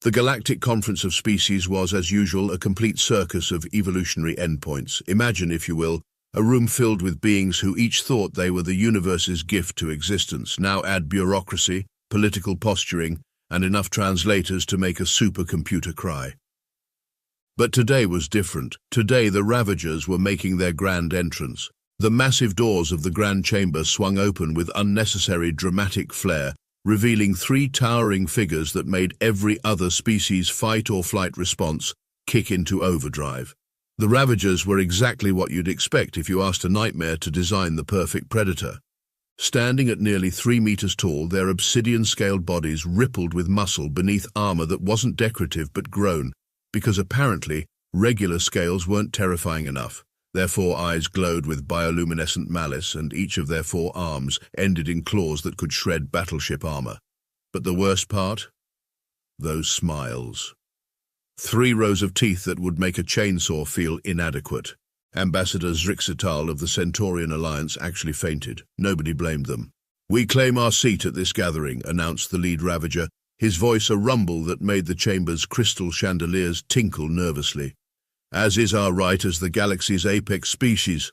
The Galactic Conference of Species was, as usual, a complete circus of evolutionary endpoints. Imagine, if you will, a room filled with beings who each thought they were the universe's gift to existence. Now add bureaucracy, political posturing, and enough translators to make a supercomputer cry. But today was different. Today the Ravagers were making their grand entrance. The massive doors of the Grand Chamber swung open with unnecessary dramatic flair, revealing three towering figures that made every other species' fight or flight response kick into overdrive. The Ravagers were exactly what you'd expect if you asked a nightmare to design the perfect predator. Standing at nearly 3 meters tall, their obsidian-scaled bodies rippled with muscle beneath armor that wasn't decorative but grown, because apparently regular scales weren't terrifying enough. Their 4 eyes glowed with bioluminescent malice, and each of their 4 arms ended in claws that could shred battleship armor. But the worst part? Those smiles. 3 rows of teeth that would make a chainsaw feel inadequate. Ambassador Zrixatal of the Centaurian Alliance actually fainted. Nobody blamed them. "We claim our seat at this gathering," announced the lead Ravager, his voice a rumble that made the chamber's crystal chandeliers tinkle nervously. "As is our right as the galaxy's apex species."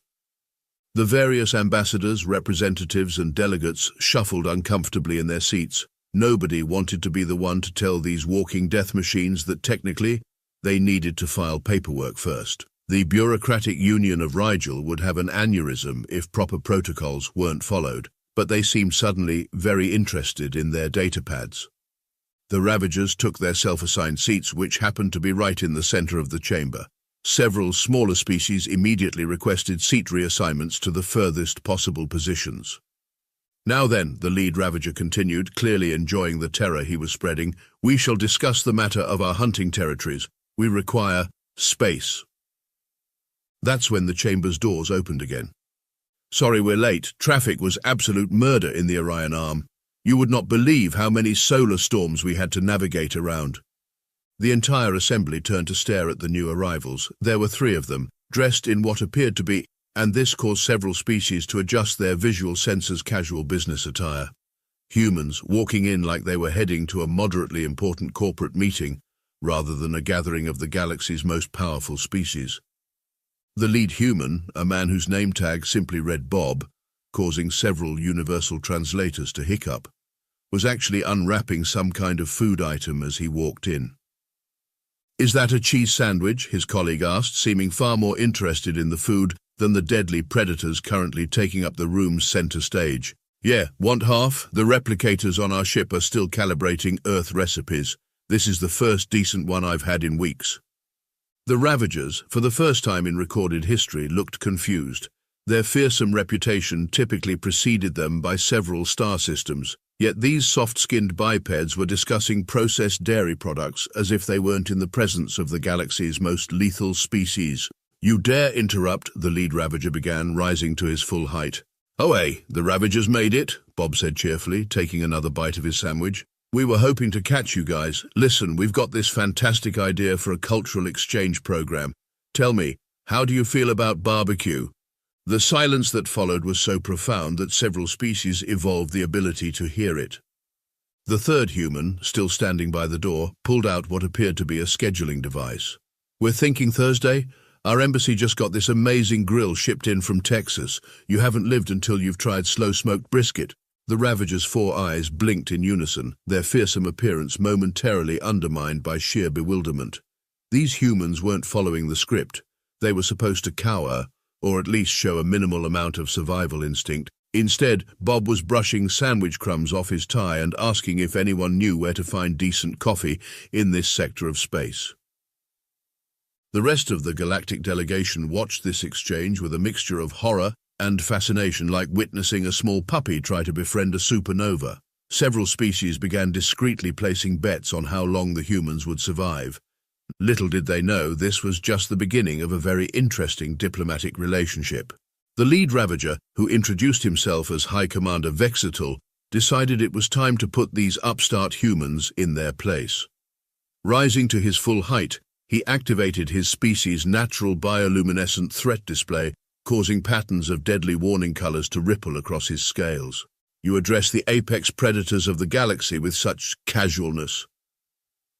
The various ambassadors, representatives, and delegates shuffled uncomfortably in their seats. Nobody wanted to be the one to tell these walking death machines that technically they needed to file paperwork first. The bureaucratic union of Rigel would have an aneurysm if proper protocols weren't followed, but they seemed suddenly very interested in their datapads. The Ravagers took their self-assigned seats, which happened to be right in the center of the chamber. Several smaller species immediately requested seat reassignments to the furthest possible positions. "Now then," the lead Ravager continued, clearly enjoying the terror he was spreading, "we shall discuss the matter of our hunting territories. We require space." That's when the chamber's doors opened again. "Sorry we're late. Traffic was absolute murder in the Orion Arm. You would not believe how many solar storms we had to navigate around." The entire assembly turned to stare at the new arrivals. There were 3 of them, dressed in what appeared to be, and this caused several species to adjust their visual sensors' casual business attire. Humans walking in like they were heading to a moderately important corporate meeting, rather than a gathering of the galaxy's most powerful species. The lead human, a man whose name tag simply read Bob, causing several universal translators to hiccup, was actually unwrapping some kind of food item as he walked in. "Is that a cheese sandwich?" his colleague asked, seeming far more interested in the food than the deadly predators currently taking up the room's center stage. "Yeah, want half? The replicators on our ship are still calibrating Earth recipes. This is the first decent one I've had in weeks." The Ravagers, for the first time in recorded history, looked confused. Their fearsome reputation typically preceded them by several star systems, yet these soft-skinned bipeds were discussing processed dairy products as if they weren't in the presence of the galaxy's most lethal species. "You dare interrupt," the lead Ravager began, rising to his full height. "Oh, hey, the Ravagers made it," Bob said cheerfully, taking another bite of his sandwich. "We were hoping to catch you guys. Listen, we've got this fantastic idea for a cultural exchange program. Tell me, how do you feel about barbecue?" The silence that followed was so profound that several species evolved the ability to hear it. The 3rd human, still standing by the door, pulled out what appeared to be a scheduling device. "We're thinking Thursday? Our embassy just got this amazing grill shipped in from Texas. You haven't lived until you've tried slow-smoked brisket." The Ravagers' 4 eyes blinked in unison, their fearsome appearance momentarily undermined by sheer bewilderment. These humans weren't following the script. They were supposed to cower, or at least show a minimal amount of survival instinct. Instead, Bob was brushing sandwich crumbs off his tie and asking if anyone knew where to find decent coffee in this sector of space. The rest of the galactic delegation watched this exchange with a mixture of horror and fascination, like witnessing a small puppy try to befriend a supernova. Several species began discreetly placing bets on how long the humans would survive. Little did they know this was just the beginning of a very interesting diplomatic relationship. The lead Ravager, who introduced himself as High Commander Vexatal, decided it was time to put these upstart humans in their place. Rising to his full height, he activated his species' natural bioluminescent threat display, causing patterns of deadly warning colors to ripple across his scales. "You address the apex predators of the galaxy with such casualness."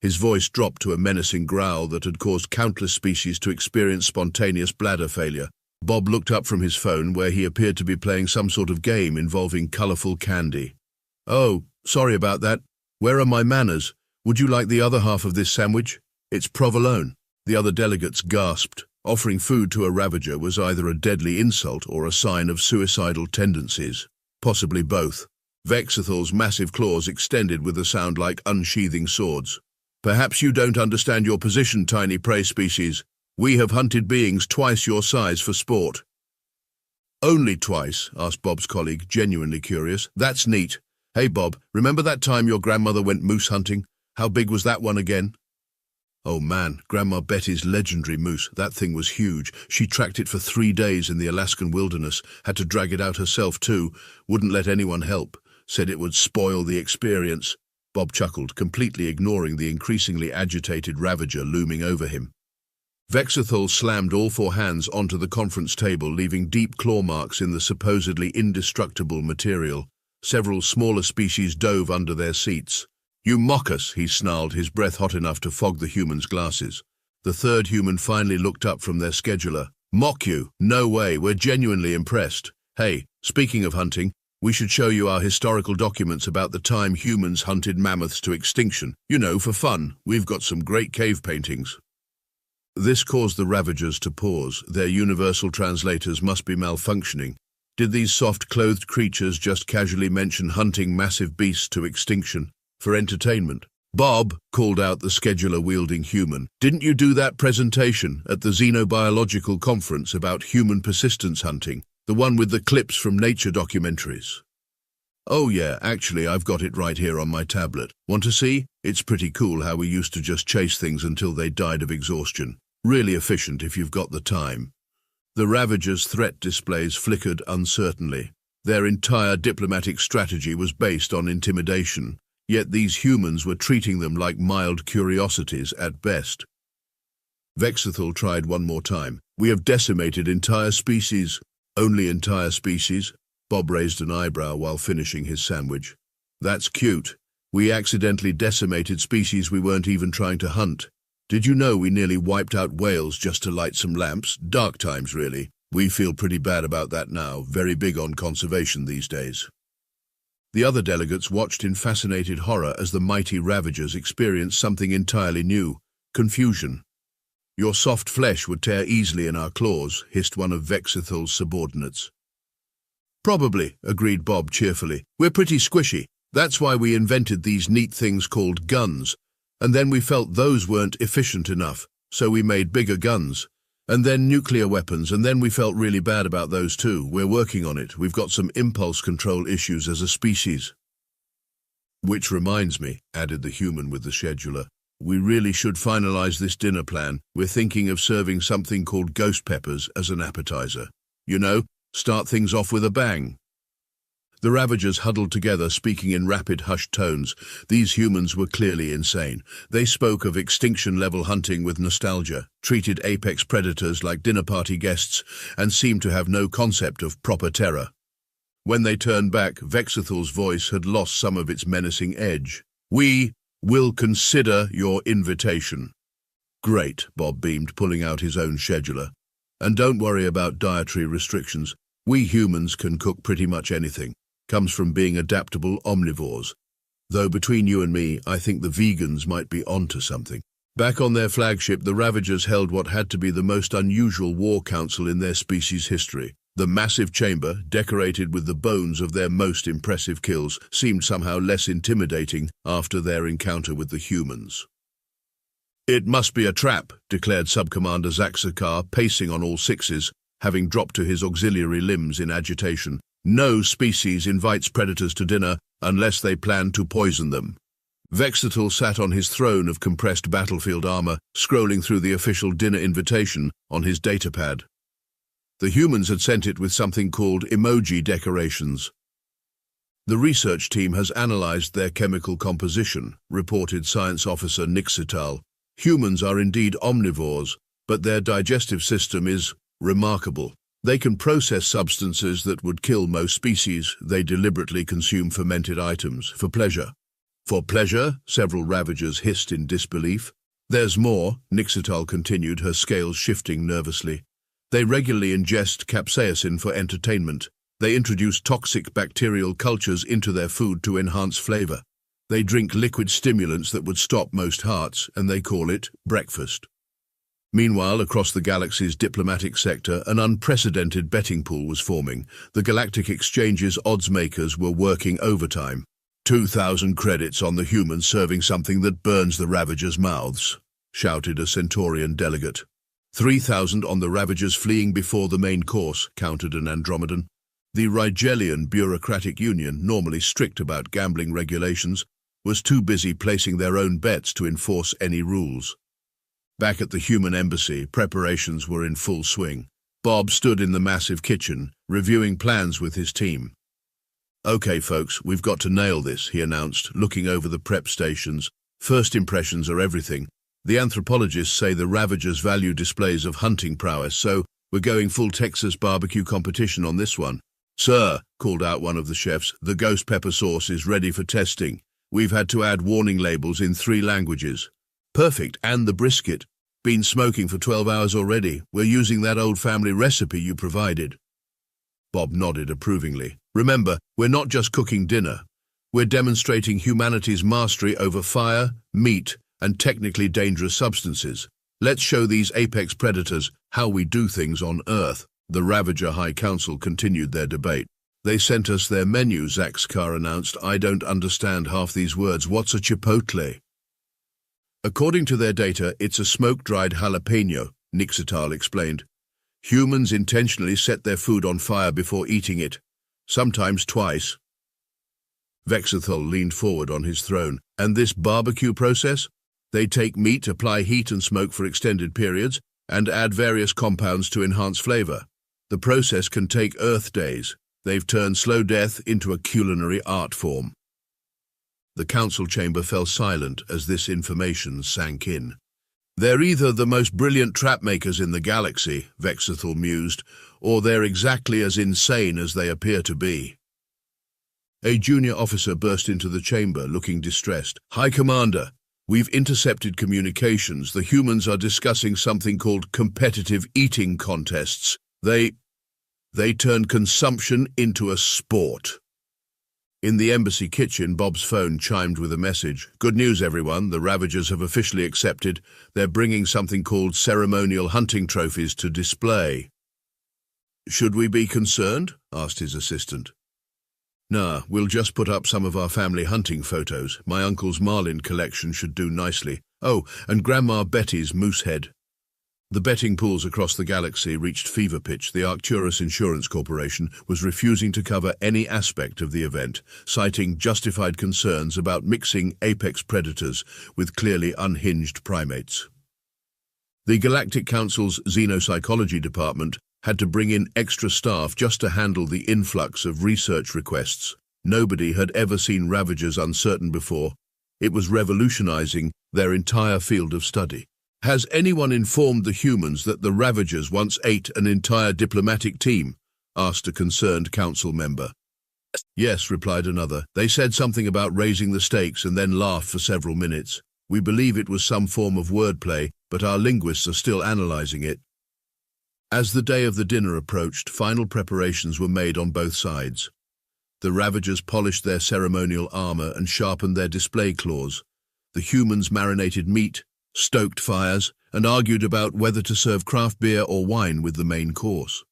His voice dropped to a menacing growl that had caused countless species to experience spontaneous bladder failure. Bob looked up from his phone, where he appeared to be playing some sort of game involving colorful candy. "Oh, sorry about that. Where are my manners? Would you like the other half of this sandwich? It's provolone." The other delegates gasped. Offering food to a ravager was either a deadly insult or a sign of suicidal tendencies. Possibly both. Vexithal's massive claws extended with a sound like unsheathing swords. "Perhaps you don't understand your position, tiny prey species. We have hunted beings twice your size for sport." "Only twice?" asked Bob's colleague, genuinely curious. "That's neat. Hey, Bob, remember that time your grandmother went moose hunting? How big was that one again?" "Oh man, Grandma Betty's legendary moose. That thing was huge. She tracked it for 3 days in the Alaskan wilderness. Had to drag it out herself too. Wouldn't let anyone help. Said it would spoil the experience." Bob chuckled, completely ignoring the increasingly agitated ravager looming over him. Vexithal slammed all 4 hands onto the conference table, leaving deep claw marks in the supposedly indestructible material. Several smaller species dove under their seats. "You mock us," he snarled, his breath hot enough to fog the human's glasses. The third human finally looked up from their scheduler. "Mock you? No way, we're genuinely impressed. Hey, speaking of hunting, we should show you our historical documents about the time humans hunted mammoths to extinction. You know, for fun. We've got some great cave paintings." This caused the ravagers to pause. Their universal translators must be malfunctioning. Did these soft-clothed creatures just casually mention hunting massive beasts to extinction for entertainment? "Bob," called out the scheduler-wielding human, "didn't you do that presentation at the Xenobiological Conference about human persistence hunting? The one with the clips from nature documentaries?" "Oh yeah, actually I've got it right here on my tablet. Want to see? It's pretty cool how we used to just chase things until they died of exhaustion. Really efficient if you've got the time." The Ravagers' threat displays flickered uncertainly. Their entire diplomatic strategy was based on intimidation, yet these humans were treating them like mild curiosities at best. Vexithal tried one more time. "We have decimated entire species." "Only entire species?" Bob raised an eyebrow while finishing his sandwich. "That's cute. We accidentally decimated species we weren't even trying to hunt. Did you know we nearly wiped out whales just to light some lamps? Dark times, really. We feel pretty bad about that now, very big on conservation these days." The other delegates watched in fascinated horror as the mighty Ravagers experienced something entirely new: confusion. "Your soft flesh would tear easily in our claws," hissed one of Vexithal's subordinates. "Probably," agreed Bob cheerfully. "We're pretty squishy. That's why we invented these neat things called guns. And then we felt those weren't efficient enough, so we made bigger guns. And then nuclear weapons, and then we felt really bad about those too. We're working on it. We've got some impulse control issues as a species." "Which reminds me," added the human with the scheduler, "we really should finalize this dinner plan. We're thinking of serving something called ghost peppers as an appetizer. You know, start things off with a bang." The Ravagers huddled together, speaking in rapid, hushed tones. These humans were clearly insane. They spoke of extinction-level hunting with nostalgia, treated apex predators like dinner-party guests, and seemed to have no concept of proper terror. When they turned back, Vexithal's voice had lost some of its menacing edge. "We will consider your invitation." "Great," Bob beamed, pulling out his own scheduler. "And don't worry about dietary restrictions. We humans can cook pretty much anything. Comes from being adaptable omnivores. Though between you and me, I think the vegans might be onto something." Back on their flagship, the Ravagers held what had to be the most unusual war council in their species' history. The massive chamber, decorated with the bones of their most impressive kills, seemed somehow less intimidating after their encounter with the humans. "It must be a trap," declared Subcommander Zaxakar, pacing on all sixes, having dropped to his auxiliary limbs in agitation. "No species invites predators to dinner unless they plan to poison them." Vexital sat on his throne of compressed battlefield armor, scrolling through the official dinner invitation on his datapad. The humans had sent it with something called emoji decorations. "The research team has analyzed their chemical composition," reported Science Officer Nixital. "Humans are indeed omnivores, but their digestive system is remarkable. They can process substances that would kill most species. They deliberately consume fermented items for pleasure." For pleasure, several ravagers hissed in disbelief. There's more, Nixital continued, her scales shifting nervously. They regularly ingest capsaicin for entertainment. They introduce toxic bacterial cultures into their food to enhance flavor. They drink liquid stimulants that would stop most hearts, and they call it breakfast. Meanwhile, across the galaxy's diplomatic sector, an unprecedented betting pool was forming. The Galactic Exchange's odds makers were working overtime. 2,000 credits on the humans serving something that burns the Ravagers' mouths, shouted a Centaurian delegate. 3,000 on the Ravagers fleeing before the main course, countered an Andromedan. The Rigelian Bureaucratic Union, normally strict about gambling regulations, was too busy placing their own bets to enforce any rules. Back at the human embassy, preparations were in full swing. Bob stood in the massive kitchen, reviewing plans with his team. "Okay, folks, we've got to nail this," he announced, looking over the prep stations. "First impressions are everything. The anthropologists say the Ravagers value displays of hunting prowess, so we're going full Texas barbecue competition on this one." "Sir," called out one of the chefs, "the ghost pepper sauce is ready for testing. We've had to add warning labels in 3 languages. "Perfect, and the brisket. Been smoking for 12 hours already. We're using that old family recipe you provided." Bob nodded approvingly. "Remember, we're not just cooking dinner. We're demonstrating humanity's mastery over fire, meat, and technically dangerous substances. Let's show these apex predators how we do things on Earth." The Ravager High Council continued their debate. "They sent us their menu," Zaxkar announced. "I don't understand half these words. What's a chipotle?" "According to their data, it's a smoke-dried jalapeno," Nixital explained. "Humans intentionally set their food on fire before eating it, sometimes twice." Vexathol leaned forward on his throne. "And this barbecue process? They take meat, apply heat and smoke for extended periods, and add various compounds to enhance flavor. The process can take Earth days. They've turned slow death into a culinary art form." The council chamber fell silent as this information sank in. "They're either the most brilliant trap-makers in the galaxy," Vexathol mused, "or they're exactly as insane as they appear to be." A junior officer burst into the chamber, looking distressed. "High Commander, we've intercepted communications. The humans are discussing something called competitive eating contests. They turn consumption into a sport." In the embassy kitchen, Bob's phone chimed with a message. "Good news, everyone. The Ravagers have officially accepted. They're bringing something called ceremonial hunting trophies to display." "Should we be concerned?" asked his assistant. "Nah, we'll just put up some of our family hunting photos. My uncle's marlin collection should do nicely. Oh, and Grandma Betty's moose head." The betting pools across the galaxy reached fever pitch. The Arcturus Insurance Corporation was refusing to cover any aspect of the event, citing justified concerns about mixing apex predators with clearly unhinged primates. The Galactic Council's Xenopsychology Department had to bring in extra staff just to handle the influx of research requests. Nobody had ever seen Ravagers uncertain before. It was revolutionizing their entire field of study. "Has anyone informed the humans that the Ravagers once ate an entire diplomatic team?" asked a concerned council member. "Yes," replied another. "They said something about raising the stakes and then laughed for several minutes. We believe it was some form of wordplay, but our linguists are still analyzing it." As the day of the dinner approached, final preparations were made on both sides. The Ravagers polished their ceremonial armor and sharpened their display claws. The humans marinated meat, stoked fires, and argued about whether to serve craft beer or wine with the main course.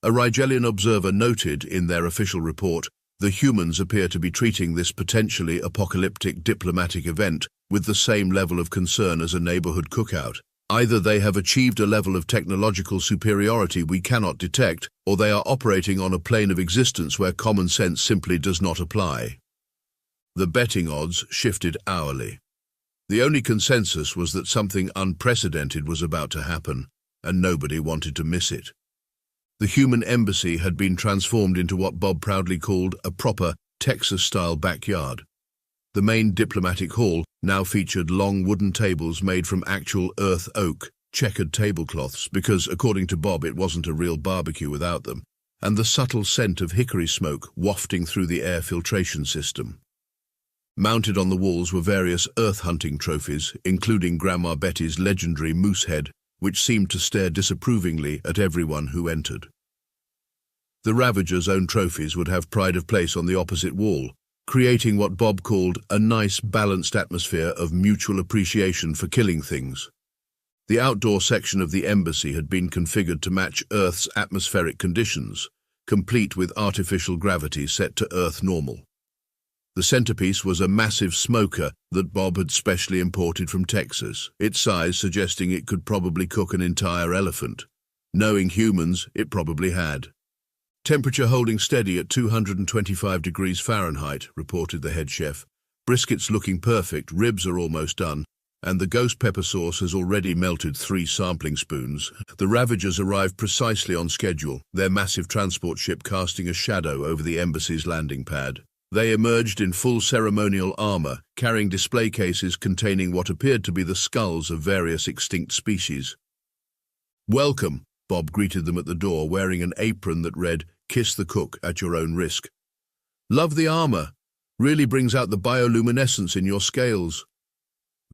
A Rigelian observer noted in their official report, "The humans appear to be treating this potentially apocalyptic diplomatic event with the same level of concern as a neighborhood cookout. Either they have achieved a level of technological superiority we cannot detect, or they are operating on a plane of existence where common sense simply does not apply." The betting odds shifted hourly. The only consensus was that something unprecedented was about to happen, and nobody wanted to miss it. The human embassy had been transformed into what Bob proudly called a proper Texas-style backyard. The main diplomatic hall now featured long wooden tables made from actual earth oak, checkered tablecloths, because, according to Bob, it wasn't a real barbecue without them, and the subtle scent of hickory smoke wafting through the air filtration system. Mounted on the walls were various earth-hunting trophies, including Grandma Betty's legendary moose head, which seemed to stare disapprovingly at everyone who entered. The Ravager's own trophies would have pride of place on the opposite wall, creating what Bob called a nice, balanced atmosphere of mutual appreciation for killing things. The outdoor section of the embassy had been configured to match Earth's atmospheric conditions, complete with artificial gravity set to Earth normal. The centerpiece was a massive smoker that Bob had specially imported from Texas, its size suggesting it could probably cook an entire elephant. Knowing humans, it probably had. Temperature holding steady at 225 degrees Fahrenheit, reported the head chef. Brisket's looking perfect, ribs are almost done, and the ghost pepper sauce has already melted 3 sampling spoons. The Ravagers arrived precisely on schedule, their massive transport ship casting a shadow over the embassy's landing pad. They emerged in full ceremonial armor, carrying display cases containing what appeared to be the skulls of various extinct species. "Welcome," Bob greeted them at the door, wearing an apron that read, "Kiss the cook at your own risk." "Love the armor. Really brings out the bioluminescence in your scales."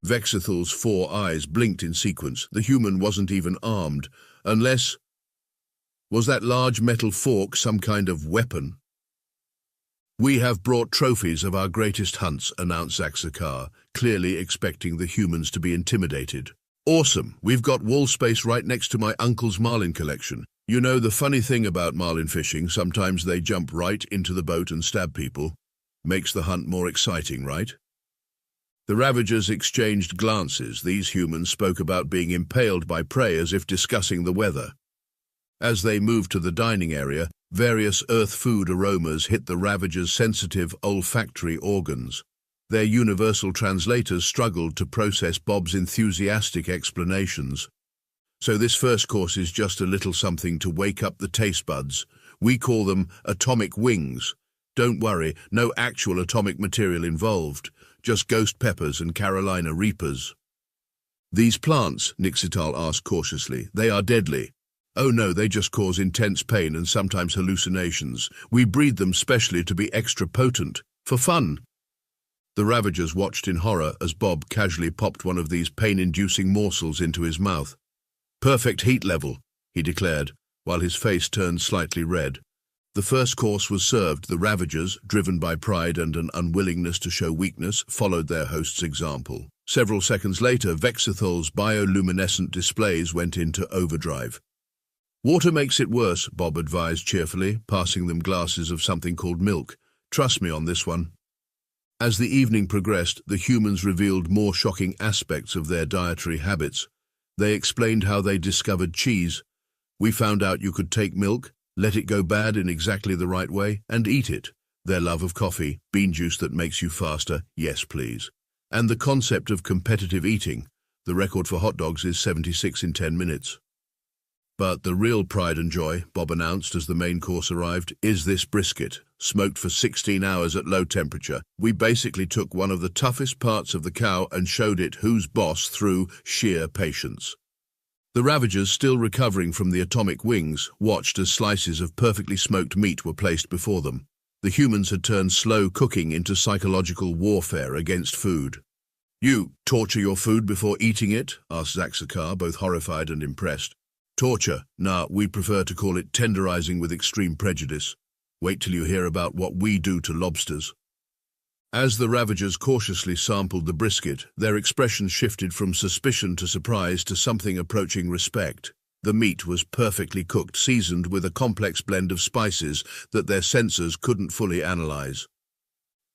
Vexithal's 4 eyes blinked in sequence. The human wasn't even armed, unless... Was that large metal fork some kind of weapon? "We have brought trophies of our greatest hunts," announced Zaxakar, clearly expecting the humans to be intimidated. "Awesome, we've got wall space right next to my uncle's marlin collection. You know, the funny thing about marlin fishing, sometimes they jump right into the boat and stab people. Makes the hunt more exciting, right?" The Ravagers exchanged glances. These humans spoke about being impaled by prey as if discussing the weather. As they moved to the dining area, various earth food aromas hit the Ravagers' sensitive olfactory organs. Their universal translators struggled to process Bob's enthusiastic explanations. "So this first course is just a little something to wake up the taste buds. We call them atomic wings. Don't worry, no actual atomic material involved, just ghost peppers and Carolina Reapers." "These plants," Nixital asked cautiously, "they are deadly." "Oh no, they just cause intense pain and sometimes hallucinations. We breed them specially to be extra potent, for fun." The Ravagers watched in horror as Bob casually popped one of these pain-inducing morsels into his mouth. "Perfect heat level," he declared, while his face turned slightly red. The first course was served. The Ravagers, driven by pride and an unwillingness to show weakness, followed their host's example. Several seconds later, Vexithal's bioluminescent displays went into overdrive. "Water makes it worse," Bob advised cheerfully, passing them glasses of something called milk. "Trust me on this one." As the evening progressed, the humans revealed more shocking aspects of their dietary habits. They explained how they discovered cheese. "We found out you could take milk, let it go bad in exactly the right way, and eat it." Their love of coffee, bean juice that makes you faster, yes please. And the concept of competitive eating. The record for hot dogs is 76 in 10 minutes. "But the real pride and joy," Bob announced as the main course arrived, "is this brisket, smoked for 16 hours at low temperature. We basically took one of the toughest parts of the cow and showed it who's boss through sheer patience." The Ravagers, still recovering from the atomic wings, watched as slices of perfectly smoked meat were placed before them. The humans had turned slow cooking into psychological warfare against food. "You torture your food before eating it?" asked Zaxakar, both horrified and impressed. "Torture? Nah, we prefer to call it tenderizing with extreme prejudice. Wait till you hear about what we do to lobsters." As the Ravagers cautiously sampled the brisket, their expressions shifted from suspicion to surprise to something approaching respect. The meat was perfectly cooked, seasoned with a complex blend of spices that their sensors couldn't fully analyze.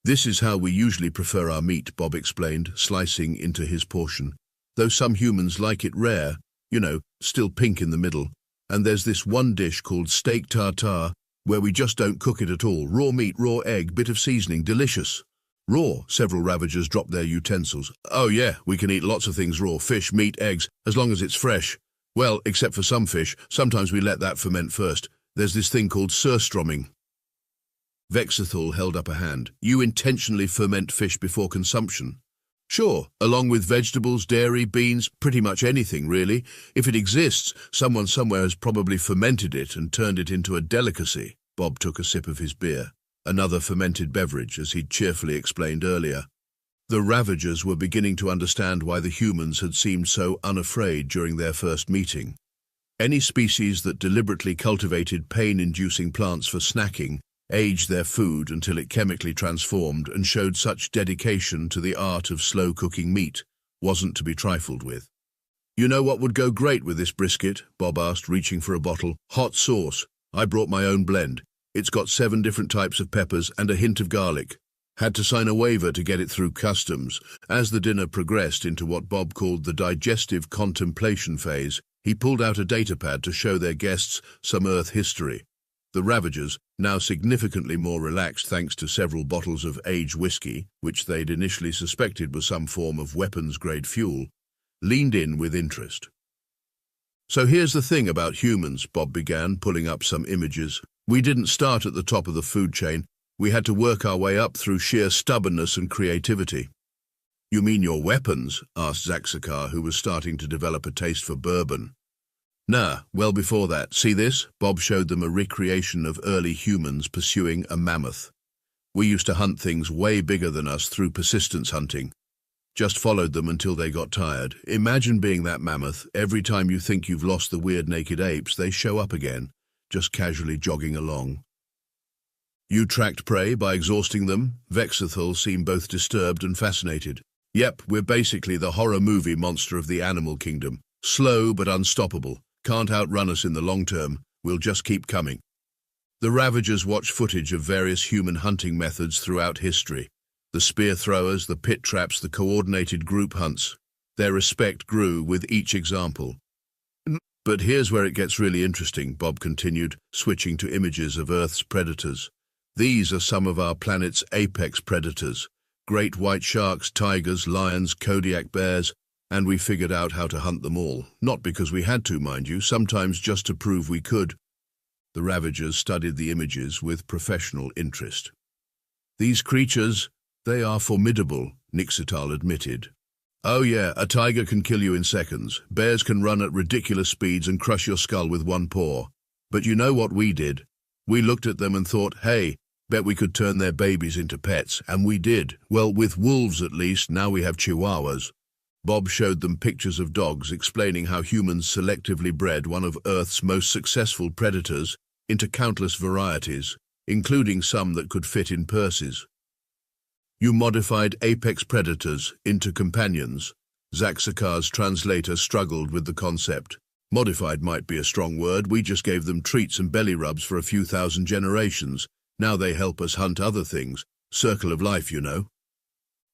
"This is how we usually prefer our meat," Bob explained, slicing into his portion. "Though some humans like it rare, you know, still pink in the middle. And there's this one dish called steak tartare, where we just don't cook it at all. Raw meat, raw egg, bit of seasoning, delicious." "Raw?" Several Ravagers dropped their utensils. "Oh yeah, we can eat lots of things raw, fish, meat, eggs, as long as it's fresh. Well, except for some fish, sometimes we let that ferment first. There's this thing called surströmming." Vexithal held up a hand. "You intentionally ferment fish before consumption?" "Sure, along with vegetables, dairy, beans, pretty much anything, really. If it exists, someone somewhere has probably fermented it and turned it into a delicacy." Bob took a sip of his beer, another fermented beverage, as he'd cheerfully explained earlier. The Ravagers were beginning to understand why the humans had seemed so unafraid during their first meeting. Any species that deliberately cultivated pain-inducing plants for snacking, aged their food until it chemically transformed, and showed such dedication to the art of slow-cooking meat wasn't to be trifled with. "You know what would go great with this brisket?" Bob asked, reaching for a bottle. "Hot sauce. I brought my own blend. It's got 7 different types of peppers and a hint of garlic. Had to sign a waiver to get it through customs." As the dinner progressed into what Bob called the digestive contemplation phase, he pulled out a datapad to show their guests some Earth history. The Ravagers, now significantly more relaxed thanks to several bottles of aged whiskey, which they'd initially suspected was some form of weapons-grade fuel, leaned in with interest. "So here's the thing about humans," Bob began, pulling up some images. "We didn't start at the top of the food chain. We had to work our way up through sheer stubbornness and creativity." "You mean your weapons?" asked Zaxakar, who was starting to develop a taste for bourbon. "Nah, well before that. See this?" Bob showed them a recreation of early humans pursuing a mammoth. "We used to hunt things way bigger than us through persistence hunting. Just followed them until they got tired. Imagine being that mammoth. Every time you think you've lost the weird naked apes, they show up again, just casually jogging along." "You tracked prey by exhausting them?" Vexathal seemed both disturbed and fascinated. "Yep, we're basically the horror movie monster of the animal kingdom. Slow but unstoppable. Can't outrun us in the long term. We'll just keep coming." The Ravagers watched footage of various human hunting methods throughout history. The spear throwers, the pit traps, the coordinated group hunts. Their respect grew with each example. "But here's where it gets really interesting," Bob continued, switching to images of Earth's predators. "These are some of our planet's apex predators. Great white sharks, tigers, lions, Kodiak bears, and we figured out how to hunt them all. Not because we had to, mind you, sometimes just to prove we could." The Ravagers studied the images with professional interest. "These creatures, they are formidable," Nixital admitted. "Oh yeah, a tiger can kill you in seconds. Bears can run at ridiculous speeds and crush your skull with one paw. But you know what we did? We looked at them and thought, hey, bet we could turn their babies into pets, and we did. Well, with wolves at least, now we have chihuahuas." Bob showed them pictures of dogs, explaining how humans selectively bred one of Earth's most successful predators into countless varieties, including some that could fit in purses. "You modified apex predators into companions." Zaxakar's translator struggled with the concept. "Modified might be a strong word. We just gave them treats and belly rubs for a few thousand generations. Now they help us hunt other things. Circle of life, you know."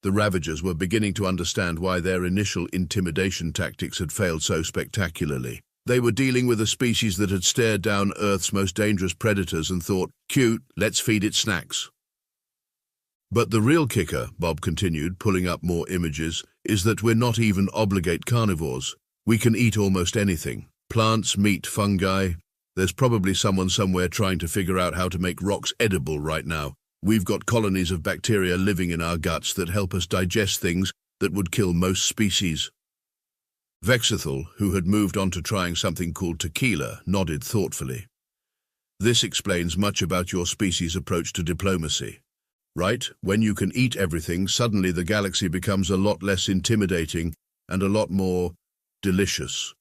The Ravagers were beginning to understand why their initial intimidation tactics had failed so spectacularly. They were dealing with a species that had stared down Earth's most dangerous predators and thought, "Cute, let's feed it snacks." "But the real kicker," Bob continued, pulling up more images, "is that we're not even obligate carnivores. We can eat almost anything. Plants, meat, fungi. There's probably someone somewhere trying to figure out how to make rocks edible right now. We've got colonies of bacteria living in our guts that help us digest things that would kill most species." Vexathal, who had moved on to trying something called tequila, nodded thoughtfully. "This explains much about your species' approach to diplomacy. Right? When you can eat everything, suddenly the galaxy becomes a lot less intimidating and a lot more delicious."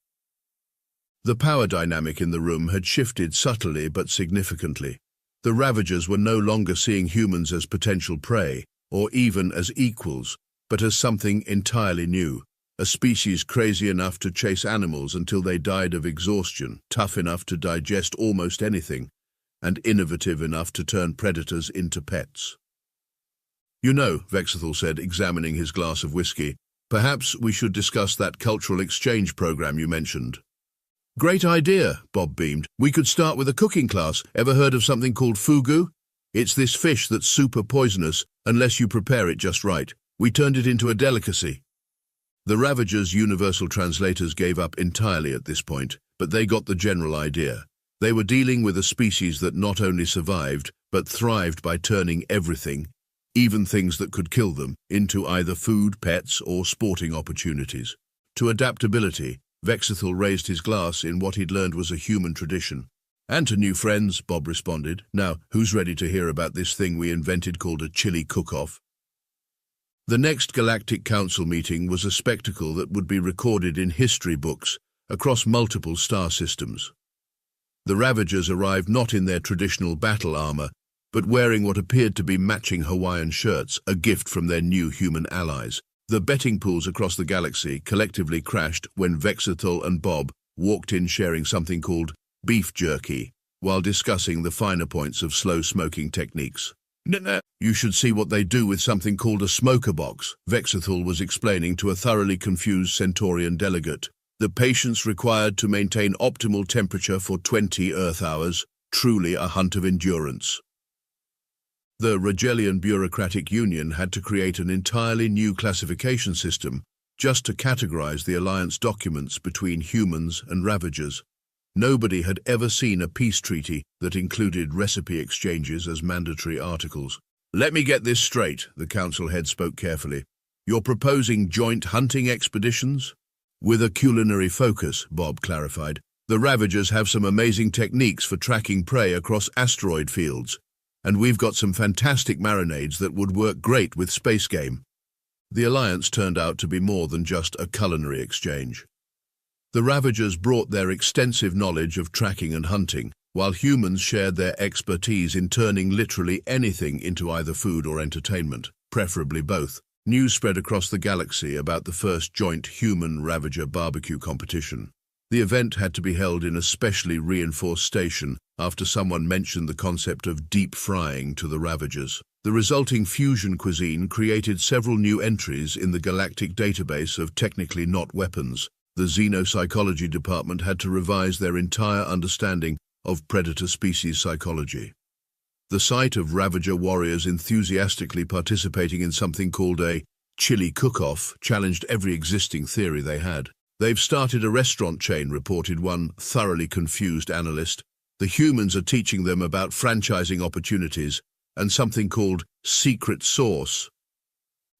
The power dynamic in the room had shifted subtly but significantly. The Ravagers were no longer seeing humans as potential prey, or even as equals, but as something entirely new, a species crazy enough to chase animals until they died of exhaustion, tough enough to digest almost anything, and innovative enough to turn predators into pets. "You know," Vexathal said, examining his glass of whiskey, "perhaps we should discuss that cultural exchange program you mentioned." "Great idea," Bob beamed. "We could start with a cooking class. Ever heard of something called fugu? It's this fish that's super poisonous unless you prepare it just right. We turned it into a delicacy." The Ravagers' universal translators gave up entirely at this point, but they got the general idea. They were dealing with a species that not only survived, but thrived by turning everything, even things that could kill them, into either food, pets, or sporting opportunities. To adaptability, Vexathal raised his glass in what he'd learned was a human tradition. "And to new friends," Bob responded. "Now, who's ready to hear about this thing we invented called a chili cook-off?" The next Galactic Council meeting was a spectacle that would be recorded in history books across multiple star systems. The Ravagers arrived not in their traditional battle armor, but wearing what appeared to be matching Hawaiian shirts, a gift from their new human allies. The betting pools across the galaxy collectively crashed when Vexithal and Bob walked in sharing something called beef jerky, while discussing the finer points of slow smoking techniques. You should see what they do with something called a smoker box, Vexithal was explaining to a thoroughly confused Centaurian delegate. The patience required to maintain optimal temperature for 20 Earth hours, truly a hunt of endurance. The Rogelian Bureaucratic Union had to create an entirely new classification system just to categorize the alliance documents between humans and Ravagers. Nobody had ever seen a peace treaty that included recipe exchanges as mandatory articles. Let me get this straight, the council head spoke carefully. You're proposing joint hunting expeditions? With a culinary focus, Bob clarified. The Ravagers have some amazing techniques for tracking prey across asteroid fields, and we've got some fantastic marinades that would work great with space game. The alliance turned out to be more than just a culinary exchange. The Ravagers brought their extensive knowledge of tracking and hunting, while humans shared their expertise in turning literally anything into either food or entertainment, preferably both. News spread across the galaxy about the first joint human-Ravager barbecue competition. The event had to be held in a specially reinforced station after someone mentioned the concept of deep frying to the Ravagers. The resulting fusion cuisine created several new entries in the galactic database of technically not weapons. The xenopsychology department had to revise their entire understanding of predator species psychology. The sight of Ravager warriors enthusiastically participating in something called a chili cook-off challenged every existing theory they had. They've started a restaurant chain, reported one thoroughly confused analyst. The humans are teaching them about franchising opportunities and something called secret sauce.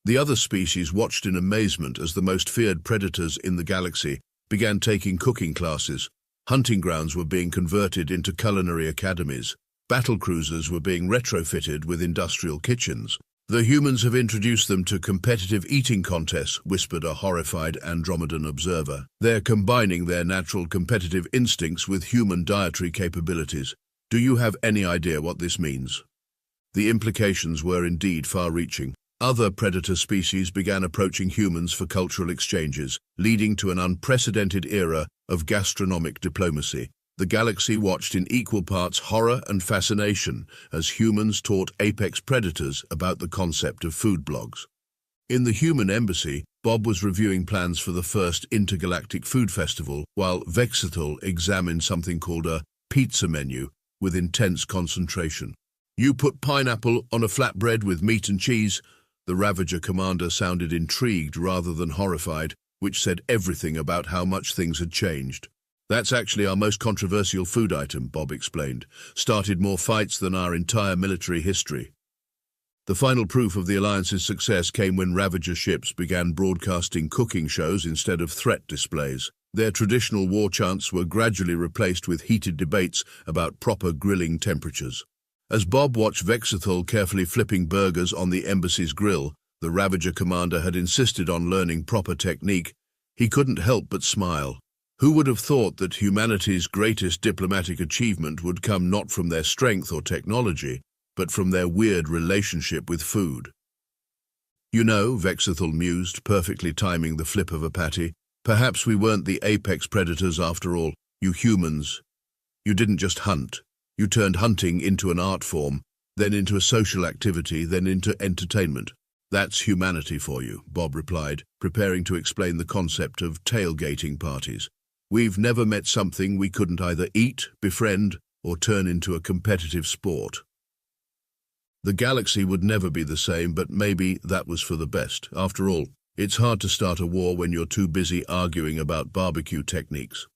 The other species watched in amazement as the most feared predators in the galaxy began taking cooking classes. Hunting grounds were being converted into culinary academies. Battle cruisers were being retrofitted with industrial kitchens. The humans have introduced them to competitive eating contests, whispered a horrified Andromedan observer. They're combining their natural competitive instincts with human dietary capabilities. Do you have any idea what this means? The implications were indeed far-reaching. Other predator species began approaching humans for cultural exchanges, leading to an unprecedented era of gastronomic diplomacy. The galaxy watched in equal parts horror and fascination as humans taught apex predators about the concept of food blogs. In the human embassy, Bob was reviewing plans for the first intergalactic food festival, while Vexithal examined something called a pizza menu with intense concentration. You put pineapple on a flatbread with meat and cheese? The Ravager commander sounded intrigued rather than horrified, which said everything about how much things had changed. That's actually our most controversial food item, Bob explained. Started more fights than our entire military history. The final proof of the Alliance's success came when Ravager ships began broadcasting cooking shows instead of threat displays. Their traditional war chants were gradually replaced with heated debates about proper grilling temperatures. As Bob watched Vexithal carefully flipping burgers on the embassy's grill, the Ravager commander had insisted on learning proper technique. He couldn't help but smile. Who would have thought that humanity's greatest diplomatic achievement would come not from their strength or technology, but from their weird relationship with food? You know, Vexithal mused, perfectly timing the flip of a patty, perhaps we weren't the apex predators after all. You humans. You didn't just hunt. You turned hunting into an art form, then into a social activity, then into entertainment. That's humanity for you, Bob replied, preparing to explain the concept of tailgating parties. We've never met something we couldn't either eat, befriend, or turn into a competitive sport. The galaxy would never be the same, but maybe that was for the best. After all, it's hard to start a war when you're too busy arguing about barbecue techniques.